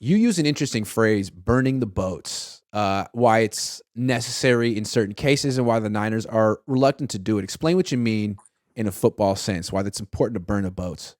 You use an interesting phrase, burning the boats, why it's necessary in certain cases and why the Niners are reluctant to do it. Explain what you mean in a football sense, why that's important to burn the boats.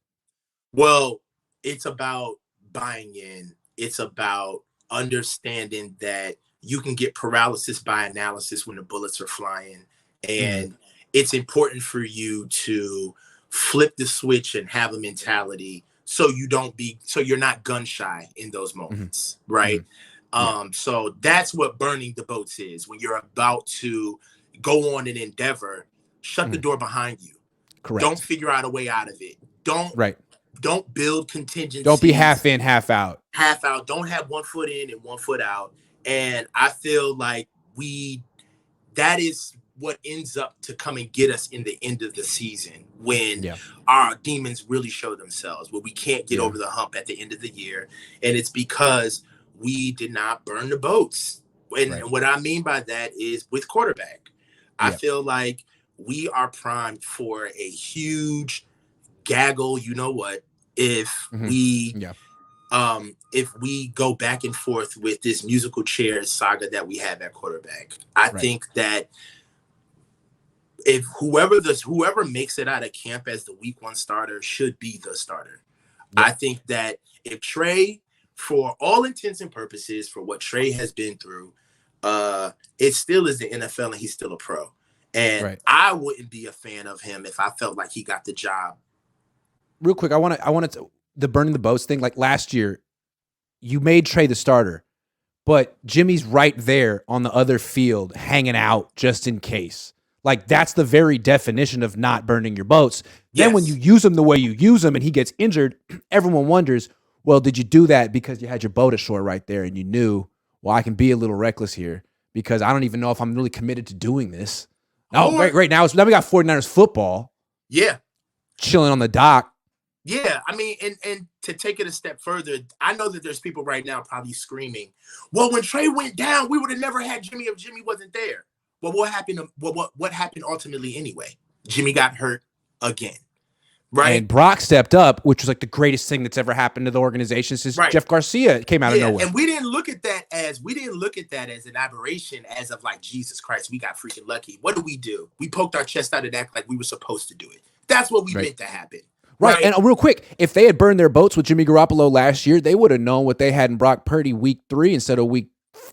Well, it's about buying in. It's about understanding that you can get paralysis by analysis when the bullets are flying. Mm, And it's important for you to flip the switch and have a mentality so you're not gun shy in those hmm moments, hmm right? Yeah, So that's what burning the boats is. When you're about to go on an endeavor, shut the hmm door behind you. Don't correct. figure out a way out of it. Don't Right. don't build Don't be contingencies half in, half out. half out. Don't have 1 foot in and 1 foot out. And I feel like we that is what ends up to come and get us in the end of the season when Yeah. our demons really show themselves, where we can't get Yeah. over the hump at the end of the year. And it's because we did not burn the boats. And Right. what I mean by that is with quarterback. I Yeah. feel like we are primed for a huge gaggle, you know what, if hmm we Yeah. go back and forth with this musical chairs saga that we have at quarterback. I Right. think that if whoever makes it out of camp as the week 1 starter should be the starter. I Yep. think that if Trey, for all intents and purposes, for what Trey has been through, it still is the NFL and he's still a pro. And Right. I wouldn't be a fan of him if I felt like he got the job. Real quick, I want to the burning the boats thing. Like last year, you made Trey the starter, but Jimmy's right there on the other field hanging out just in case. Like that's the very definition of not burning your boats. Then when you Yes. use him the way you use him and he gets injured, everyone wonders, well, did you do that because you had your boat ashore right there and you knew, well, I can be a little reckless here because I don't even know if I'm really committed to doing this. Oh, Or great. Now we got 49ers football yeah, chilling on the dock. yeah, I mean, and to take it a step further, I know that there's people right now probably screaming, "Well, when Trey went down, we would have never had Jimmy if Jimmy wasn't there." Well, what happened? What happened ultimately anyway? Jimmy got hurt again, And right? Brock stepped up, which was like the greatest thing that's ever happened to the organization since Right. Jeff Garcia came out of Yeah, nowhere. and we didn't look at that as an aberration, as of like Jesus Christ, we got freaking lucky. What do? We poked our chest out and act like we were supposed to do it. That's what we Right. meant to happen, Right. right? And real quick, if they had burned their boats with Jimmy Garoppolo last year, they would have known what they had in Brock Purdy week 3 instead of week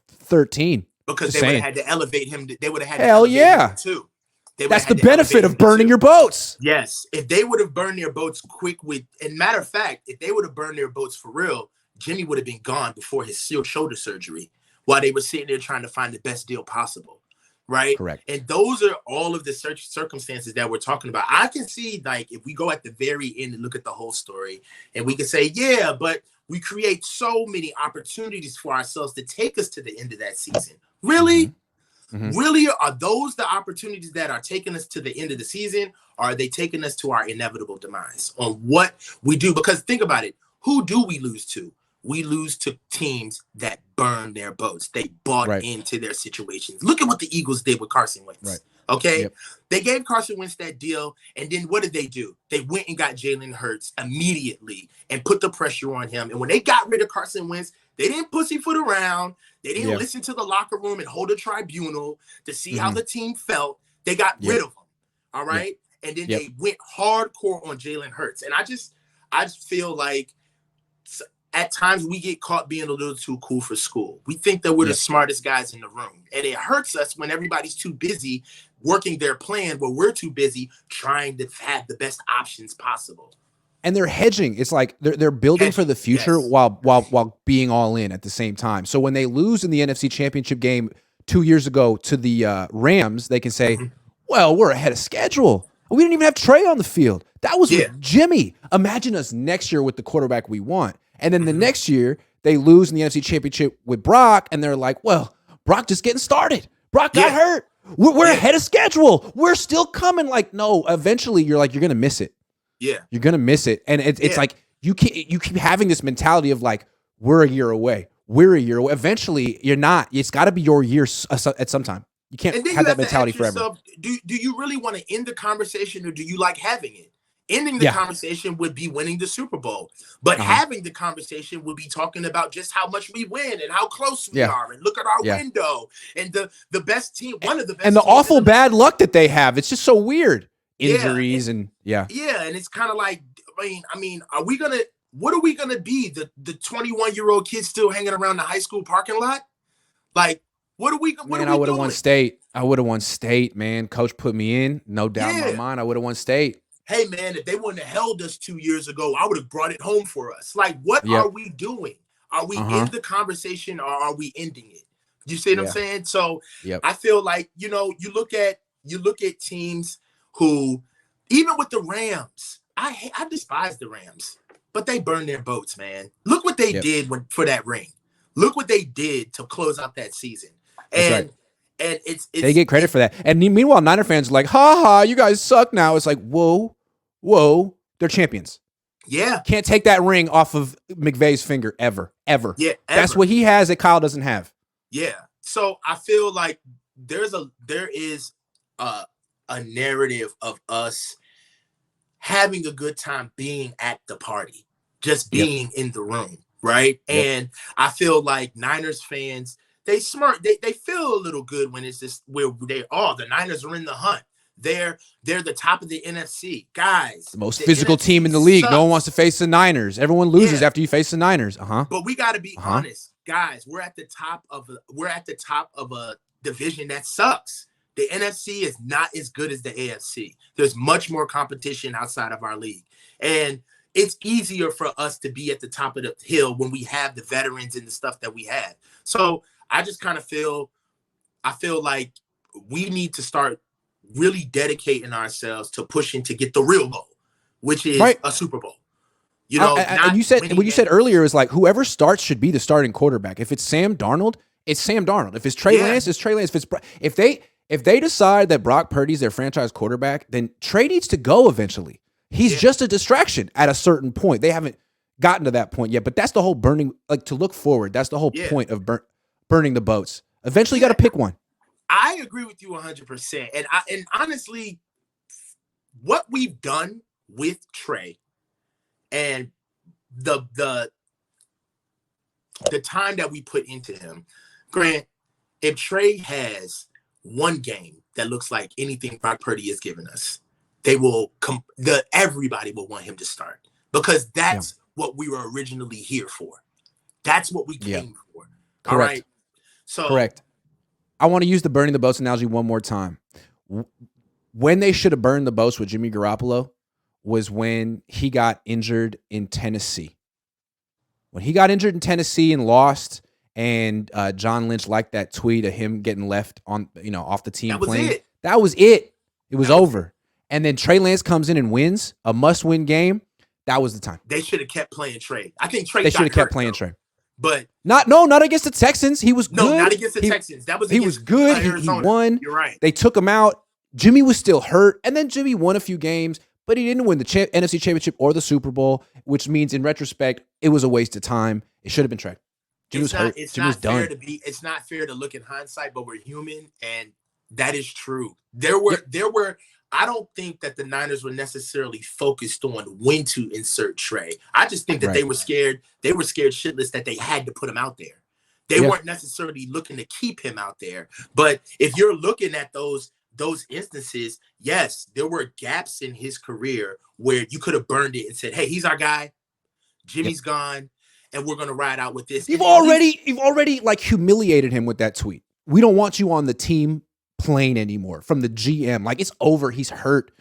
13. Because Just they would have saying. had to elevate him. They would have had to Hell elevate him yeah. too. They would That's have the had to elevate benefit him of burning too. your boats. Yes, if they would have burned their boats quick with, and matter of fact, if they would have burned their boats for real, Jimmy would have been gone before his shoulder surgery, while they were sitting there trying to find the best deal possible, right? Correct. And those are all of the circumstances that we're talking about. I can see, like, if we go at the very end and look at the whole story, and we can say, yeah, but we create so many opportunities for ourselves to take us to the end of that season. Mm-hmm. Really? Mm-hmm. Really, are those the opportunities that are taking us to the end of the season? Or are they taking us to our inevitable demise on what we do? Because think about it. Who do we lose to? We lose to teams that burn their boats. They bought Right. into their situations. Look at what the Eagles did with Carson Right. Wentz. Okay. Yep. They gave Carson Wentz that deal. And then what did they do? They went and got Jalen Hurts immediately and put the pressure on him. And when they got rid of Carson Wentz, they didn't pussyfoot around. They didn't Yeah. listen to the locker room and hold a tribunal to see how Mm-hmm. the team felt. They got Yep. rid of him. All Yep. right. And then Yep. they went hardcore on Jalen Hurts. And I just feel like at times we get caught being a little too cool for school. We think that we're the Yep. smartest guys in the room. And it hurts us when everybody's too busy working their plan, while we're too busy trying to have the best options possible. And they're hedging. It's like they're building for the future Yes. while being all in at the same time. So when they lose in the NFC Championship game 2 years ago to the Rams, they can say, Mhm. "Well, we're ahead of schedule. We didn't even have Trey on the field. That was Yeah. with Jimmy. Imagine us next year with the quarterback we want." And then the Mhm. next year they lose in the NFC Championship with Brock, and they're like, "Well, Brock just getting started. Brock got Yeah. hurt. We're Yeah. ahead of schedule. We're still coming." Like, no. Eventually, you're gonna miss it. Yeah. You're gonna miss it, and it's Yeah. like you keep having this mentality of like we're a year away. We're a year away. Eventually, you're not. It's got to be your year at some time. You can't And then have you that have to mentality ask forever. yourself, do you really want to end the conversation, or do you like having it? Ending the Yeah. conversation would be winning the Super Bowl. But having the conversation would be talking about just how much we win and how close we are. And look at our window. And the best team, one of the best and the teams awful bad luck that they have. It's just so weird. Injuries and Yeah, and it's kind of like, I mean, what are we gonna be? The 21-year-old kids still hanging around the high school parking lot? Like, what are we I would have won state. I would have won state, man. Coach put me in. No doubt in my mind. I would have won state. Hey, man, if they wouldn't have held us 2 years ago, I would have brought it home for us. Like, what are we doing? Are we in the conversation or are we ending it? You see what I'm saying? So I feel like, you look at teams who, even with the Rams, I despise the Rams, but they burned their boats, man. Look what they did for that ring. Look what they did to close out that season. And it's they get credit for that. And meanwhile, Niner fans are like, ha ha, you guys suck now. It's like, whoa, they're champions. Yeah. Can't take that ring off of McVay's finger ever. Yeah. That's what he has that Kyle doesn't have. Yeah. So I feel like there is a narrative of us having a good time being at the party, just being in the room, right? And I feel like Niners fans, they feel a little good when it's just where the Niners are in the hunt. They're the top of the NFC. Guys, the most physical team in the league. Sucks. No one wants to face the Niners. Everyone loses after you face the Niners. But we got to be honest, guys. We're at the top of a division that sucks. The NFC is not as good as the AFC. There's much more competition outside of our league. And it's easier for us to be at the top of the hill when we have the veterans and the stuff that we have. So I just kind of feel like we need to start really dedicating ourselves to pushing to get the real goal, which is a Super Bowl. And you said earlier is like whoever starts should be the starting quarterback. If it's Sam Darnold, it's Sam Darnold. If it's Trey Lance, it's Trey Lance. If they decide that Brock Purdy's their franchise quarterback, then Trey needs to go eventually. He's just a distraction at a certain point. They haven't gotten to that point yet, but that's the whole burning, like to look forward. That's the whole point of burning the boats. Eventually, you got to pick one. I agree with you 100%. And honestly, what we've done with Trey and the time that we put into him, Grant, if Trey has one game that looks like anything Brock Purdy has given us, everybody will want him to start because that's what we were originally here for. That's what we came for. Correct. All right. So correct. I want to use the burning the boats analogy one more time. When they should have burned the boats with Jimmy Garoppolo was when he got injured in Tennessee. When he got injured in Tennessee and lost, and John Lynch liked that tweet of him getting left on, off the team playing. That was it. It was over. And then Trey Lance comes in and wins a must-win game. That was the time. They should have kept playing Trey. I think Trey. They should have kept playing Trey. But not against the Texans. He was good. No, not against the Texans. He was good. He won. You're right. They took him out. Jimmy was still hurt, and then Jimmy won a few games, but he didn't win the NFC Championship or the Super Bowl, which means in retrospect, it was a waste of time. It should have been Trey. Jimmy was hurt. Jimmy was done. It's not fair to look in hindsight, but we're human, and that is true. There were. I don't think that the Niners were necessarily focused on when to insert Trey. I just think that they were scared. They were scared shitless that they had to put him out there. They weren't necessarily looking to keep him out there. But if you're looking at those instances, yes, there were gaps in his career where you could have burned it and said, "Hey, he's our guy. Jimmy's gone, and we're going to ride out with this." You've already like humiliated him with that tweet. We don't want you on the team plane anymore from the GM. Like, it's over. He's hurt.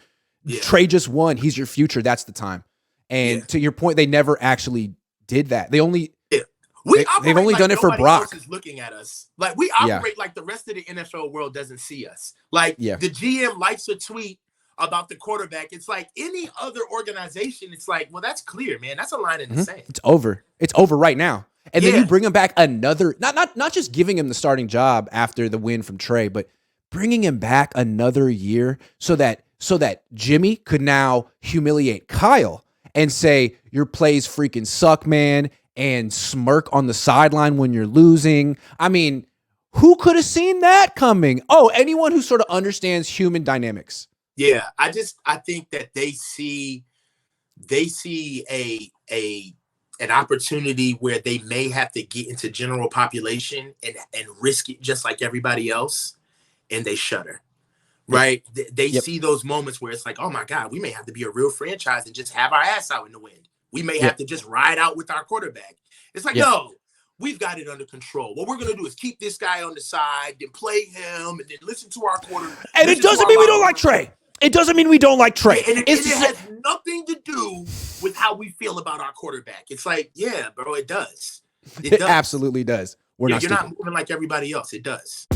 Trey just won. He's your future. That's the time. And to your point, they never actually did that. They've only done it for Brock. Is looking at us like we operate like the rest of the NFL world doesn't see us. Like the GM likes a tweet about the quarterback. It's like any other organization. It's like, well, that's clear, man. That's a line in the sand. It's over. It's over right now. And then you bring him back another, not just giving him the starting job after the win from Trey, but bringing him back another year so that Jimmy could now humiliate Kyle and say, your plays freaking suck, man, and smirk on the sideline when you're losing. I mean, who could have seen that coming? Oh, anyone who sort of understands human dynamics. Yeah, I think that they see they see an opportunity where they may have to get into general population and risk it just like everybody else, and they shudder. Yep. Right? They Yep. see those moments where it's like, oh my God, we may have to be a real franchise and just have our ass out in the wind. We may have Yep. to just ride out with our quarterback. It's like, Yep. no, we've got it under control. What we're going to do is keep this guy on the side, then play him, and then listen to our quarter. And it doesn't mean we don't like Trey. It doesn't mean we don't like Trey. And it has nothing to do with how we feel about our quarterback. It's like, yeah, bro, it does. It absolutely does. We're not You're stupid. not moving like everybody else. It does.